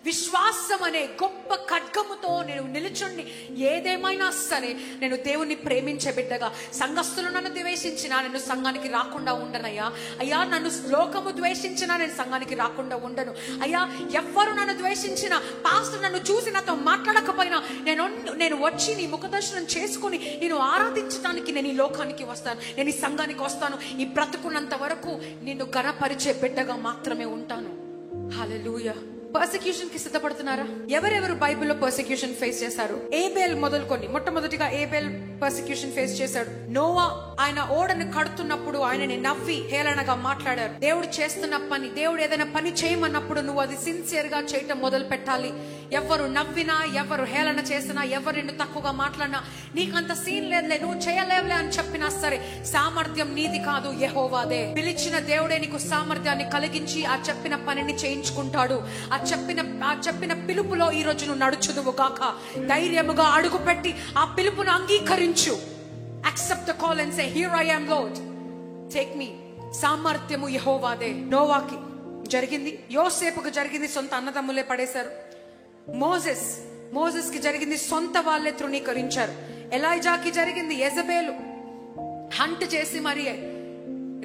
విశ్వాసం అనే గొప్ప ఖడ్గముతో నేను నిలుచుండి ఏదేమైనా సరే నేను దేవుణ్ణి ప్రేమించే బిడ్డగా, సంఘస్థులు నన్ను ద్వేషించినా నేను సంఘానికి రాకుండా ఉండనయ్యా. అయ్యా, నన్ను లోకము ద్వేషించినా నేను సంఘానికి రాకుండా ఉండను అయ్యా. ఎవ్వరు నన్ను ద్వేషించినా, పాస్టర్ నన్ను చూసి నాతో మాట్లాడకపోయినా నేను వచ్చి నీ ముఖదర్శనం చేసుకుని నేను ఆరాధించడానికి నేను ఈ లోకానికి వస్తాను, నేను ఈ సంఘానికి వస్తాను. ఈ బ్రతుకున్నంత వరకు నిన్ను ఘనపరిచే బిడ్డగా మాత్రమే ఉంటాను. హల్లెలూయా. పర్సిక్యూషన్ కి సిద్ధపడుతున్నారా? ఎవరెవరు బైబిల్లో పర్సిక్యూషన్ ఫేస్ చేశారు? ఏబేల్ మొదలుకొని, మొట్టమొదటిగా ఏబేల్ పర్సిక్యూషన్ ఫేస్ చేశాడు. నోవా ఆయన ఓడను కడుతున్నప్పుడు ఆయనని నవ్వి హేళనగా మాట్లాడారు. దేవుడు చేస్తున్న పని, దేవుడు ఏదైనా పని చేయమన్నప్పుడు నువ్వు అది సిన్సియర్ గా చేయటం మొదలు పెట్టాలి. ఎవరు నవ్వినా, ఎవరు హేళన చేసినా, ఎవరు నిన్ను తక్కువగా మాట్లాడినా, నీకంత సీన్ లేదులే, నువ్వు చేయలేవులే అని చెప్పినా సరే, సామర్థ్యం నీది కాదు, యెహోవాదే. పిలిచిన దేవుడే నీకు సామర్థ్యాన్ని కలిగించి ఆ చెప్పిన పనిని చేయించుకుంటాడు. ఆ చెప్పిన పిలుపులో ఈ రోజు నువ్వు నడుచుదువు గాక. ధైర్యముగా అడుగు పెట్టి ఆ పిలుపును అంగీకరించు. Accept the call and say, here I am Lord, take me. సామర్థ్యము యెహోవాదే. నోవాకి జరిగింది, యోసేపుకు జరిగింది, సొంత అన్నదమ్ములే పడేశారు. మోసెస్ కి జరిగింది, సొంత వాళ్ళే తృణీకరించారు. ఎలైజాకి జరిగింది, యెజబేలు హంట్ చేసి మరి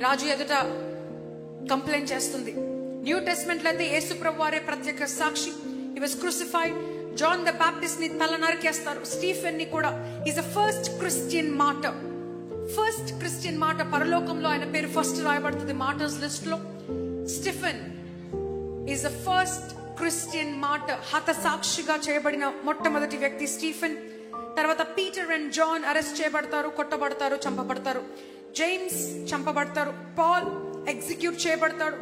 రాజు ఎదుట కంప్లైంట్ చేస్తుంది. న్యూ టెస్ట్మెంట్ లో అయితే యేసు ప్రభు వారే ప్రత్యక్ష సాక్షి. He was crucified. John the Baptist ని తల నరికేస్తారు. స్టీఫెన్ ని కూడా is the first Christian martyr. First Christian martyr. పరలోకంలో ఆయన పేరు ఫస్ట్ రాయబడుతుంది మార్టర్స్ లిస్ట్ లో. Stephen is the first Christian martyr. హత సాక్షిగా చేయబడిన మొట్టమొదటి వ్యక్తి స్టీఫెన్. తర్వాత పీటర్ అండ్ జాన్ అరెస్ట్ చేయబడతారు, కొట్టబడతారు, చంపబడతారు. జేమ్స్ చంపబడతారు. పాల్ ఎగ్జిక్యూట్ చేయబడతాడు.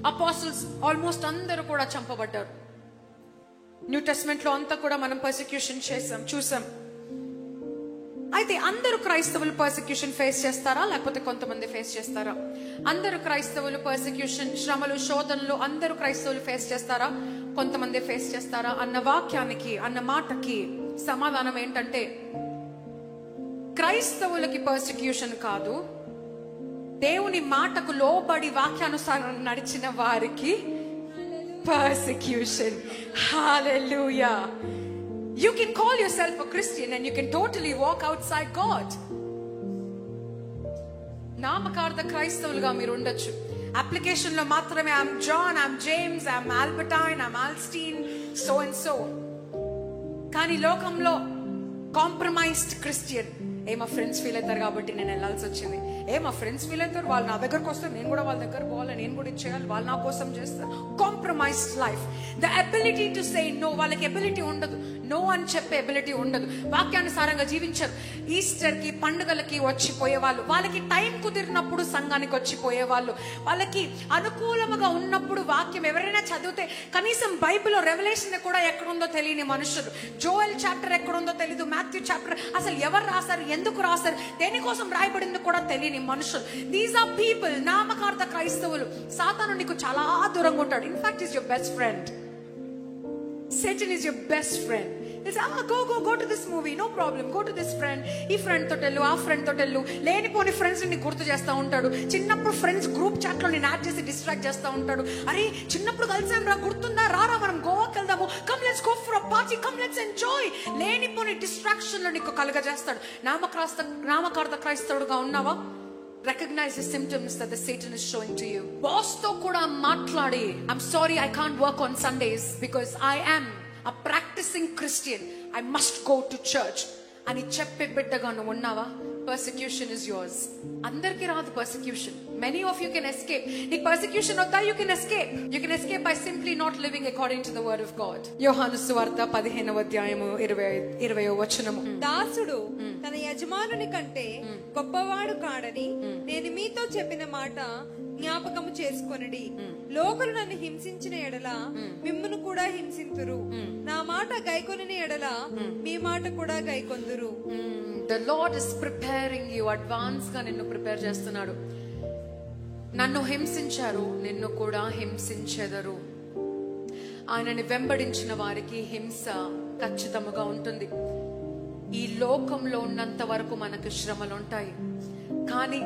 అపోస్టల్స్ ఆల్మోస్ట్ అందరూ కూడా చంపబడ్డారు. న్యూ టెస్ట్మెంట్ లో అంతా కూడా మనం పర్సిక్యూషన్ చూసాం. అయితే అందరూ క్రైస్తవులు పర్సిక్యూషన్ ఫేస్ చేస్తారా, లేకపోతే కొంతమంది ఫేస్ చేస్తారా? అందరూ క్రైస్తవులు పర్సిక్యూషన్, శ్రమలు, శోధనలు అందరూ క్రైస్తవులు ఫేస్ చేస్తారా, కొంతమంది ఫేస్ చేస్తారా అన్న వాక్యానికి, అన్న మాటకి సమాధానం ఏంటంటే, క్రైస్తవులకి పర్సిక్యూషన్ కాదు, దేవుని మాటకు లోబడి వాక్యానుసారం నడిచిన వారికి persecution. Hallelujah. You can call yourself a Christian and you can totally walk outside God. నామకార్థ క్రైస్తవులుగా మీరు ఉండొచ్చు. అప్లికేషన్ లో మాత్రమే I'm John, I'm James, I'm Albertine, I'm Alstine, so and so. కానీ లోకంలో కాంప్రమైజ్డ్ క్రిస్టియన్. మా ఫ్రెండ్స్ ఫీల్ అవుతారు కాబట్టి నేను వెళ్ళాల్సి వచ్చింది. మా ఫ్రెండ్స్ ఫీల్ అవుతారు, వాళ్ళు నా దగ్గరకు వస్తారు, నేను కూడా వాళ్ళ దగ్గర పోవాలి, నేను కూడా ఇచ్చేయాలి, వాళ్ళు నా కోసం చేస్తారు. Compromised life. The ability to say no. వాళ్ళకి ఎబిలిటీ ఉండదు, నో అని చెప్పే ఎబిలిటీ ఉండదు. వాక్యానుసారంగా జీవించరు. ఈస్టర్ కి, పండుగలకి వచ్చిపోయే వాళ్ళు, వాళ్ళకి టైం కుదిరినప్పుడు సంఘానికి వచ్చిపోయే వాళ్ళు, వాళ్ళకి అనుకూలముగా ఉన్నప్పుడు వాక్యం ఎవరైనా చదివితే కనీసం బైబిల్లో రెవల్యూషన్ కూడా ఎక్కడుందో తెలియని మనుషులు. జోయల్ చాప్టర్ ఎక్కడుందో తెలీదు, మాథ్యూ చాప్టర్ అసలు ఎవరు రాశారు, ఎందుకు రాశారు, దేనికోసం రాయబడింది కూడా తెలియని మనుషులు. దీస్ ఆర్ పీపుల్, నామకార్థ క్రైస్తవులు. సాతాను నీకు చాలా దూరంగా ఉంటాడు. In fact is your best friend. Satan is your best friend. He says, go to this movie, no problem, go to this friend. ఈ ఫ్రెండ్ తో టెల్లు, ఆ ఫ్రెండ్ తో టెల్లు. లేనిపోని ఫ్రెండ్స్ ని గుర్తు చేస్తా ఉంటాడు. చిన్నప్పుడు ఫ్రెండ్స్ గ్రూప్ చాట్ లో నేను యాడ్ చేసి డిస్ట్రాక్ట్ చేస్తా ఉంటాడు. అరే చిన్నప్పుడు కలిసాం రా, గుర్తుందా, రారా మనం గోవాకి వెళ్దాము, come let's go for a party, come let's enjoy. లేనిపోని డిస్ట్రాక్షన్ లో నీకు కలుగజేస్తాడు. నామకార్థ క్రైస్తవుడుగా ఉన్నావా? Recognize the symptoms that the Satan is showing to you. Boss తో కూడా మాట్లాడి, I'm sorry I can't work on Sundays because I am a practicing Christian, I must go to church అని చెప్పే బిడ్డగా నువ్వు ఉన్నావా? Persecution is yours. అందరికీ రాదు persecution. Many of you can escape. నీకు persecution వద్దా? You can escape. You can escape by simply not living according to the word of God. యోహాను సువార్త 15వ అధ్యాయము 20వ వచనము. దాసుడు తన యజమానుని కంటే గొప్పవాడు కాడని నేను మీతో చెప్పిన మాట జ్ఞాపకము చేసుకొనుడి. లోకులు నన్ను హింసించిన ఎడల మిమ్మును కూడా హింసింతురు. నా మాట గైకొనిన ఎడల మీ మాట కూడా గైకొందురు. The Lord is preparing you. Advance గా నిన్ను ప్రిపేర్ చేస్తున్నాడు. నన్ను హింసించారు, నిన్ను కూడా హింసించెదరు. ఆయనని వెంబడించిన వారికి హింస ఖచ్చితంగా ఉంటుంది. ఈ లోకంలో ఉన్నంత వరకు మనకు శ్రమలు ఉంటాయి. కానీ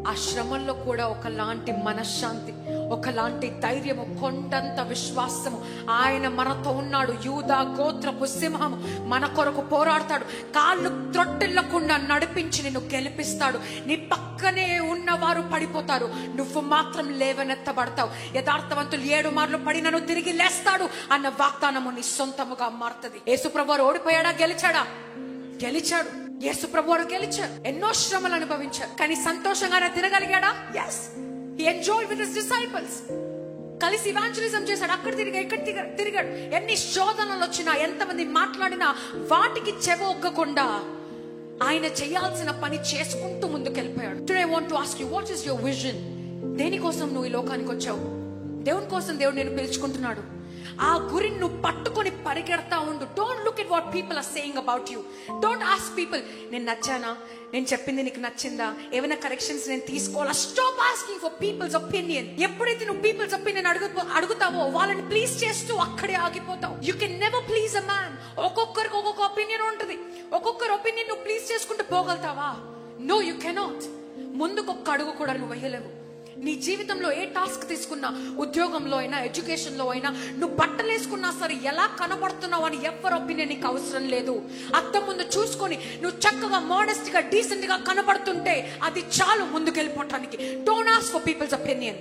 ఆ శ్రమల్లో కూడా ఒకలాంటి మనశ్శాంతి, ఒకలాంటి ధైర్యము, కొండంత విశ్వాసము. ఆయన మనతో ఉన్నాడు. యూదా గోత్రపు సింహము మన కొరకు పోరాడతాడు. కాళ్ళు త్రొట్టిల్లకుండా నడిపించి నిన్ను గెలిపిస్తాడు. నీ పక్కనే ఉన్నవారు పడిపోతారు, నువ్వు మాత్రం లేవనెత్తబడతావు. యథార్థవంతులు 7 మార్లు పడినను తిరిగి లేస్తాడు అన్న వాగ్దానము నీ సొంతముగా మారుతుంది. యేసుప్రభువారు ఓడిపోయాడా? గెలిచాడా? గెలిచాడు. యేసుప్రభువారు గెలిచారు. ఎన్నో శ్రమలు అనుభవించారు, కానీ సంతోషంగానే తిరగలిగాడా? Yes, he enjoyed with his disciples. కలిసి ఇవాంజలిజం చేశాడు. అక్కడ తిరిగా, ఇక్కడ తిరిగాడు. ఎన్ని శోధనలు వచ్చినా, ఎంతమంది మాట్లాడినా వాటికి చెవొగ్గకుండా ఆయన చేయాల్సిన పని చేసుకుంటూ ముందుకెళ్ళిపోయాడు. Today I want to ask you, what is your vision? దేనికోసం నువ్వు ఈ లోకానికి వచ్చావు? దేవుని కోసం దేవుడు నేను పిలుచుకుంటున్నాడు. ఆ గురిని నువ్వు పట్టుకొని పరిగెడతా ఉండు. Don't look at what people are saying about you. Don't ask people, నేను నచ్చానా, నేను చెప్పింది నీకు నచ్చిందా, ఏమైనా కరెక్షన్స్ నేను తీసుకోవాలా? Stop asking for people's opinion. ఎప్పుడైతే నువ్వు పీపుల్స్ ఒపీనియన్ అడుగుతావో వాళ్ళని ప్లీజ్ చేస్తూ అక్కడే ఆగిపోతావు. You can never please a man. ఒక్కొక్కరికి ఒక్కొక్క ఒపీనియన్ ఉంటుంది. ఒక్కొక్కరి ఒపీనియన్ నువ్వు ప్లీజ్ చేసుకుంటూ పోగలుగుతావా? No, you cannot. ముందుకు ఒక్క అడుగు కూడా నువ్వు వేయలేవు. నీ జీవితంలో ఏ టాస్క్ తీసుకున్నా, ఉద్యోగంలో అయినా, ఎడ్యుకేషన్ లో అయినా, నువ్వు బట్టలు వేసుకున్నా సరే ఎలా కనబడుతున్నావు అని ఎవరి ఒపీనియన్ నీకు అవసరం లేదు. అద్దం ముందు చూసుకొని నువ్వు చక్కగా, మోడెస్ట్ గా, డీసెంట్ గా కనబడుతుంటే అది చాలు ముందుకెళ్ళిపోవటానికి. Don't ask for people's opinion.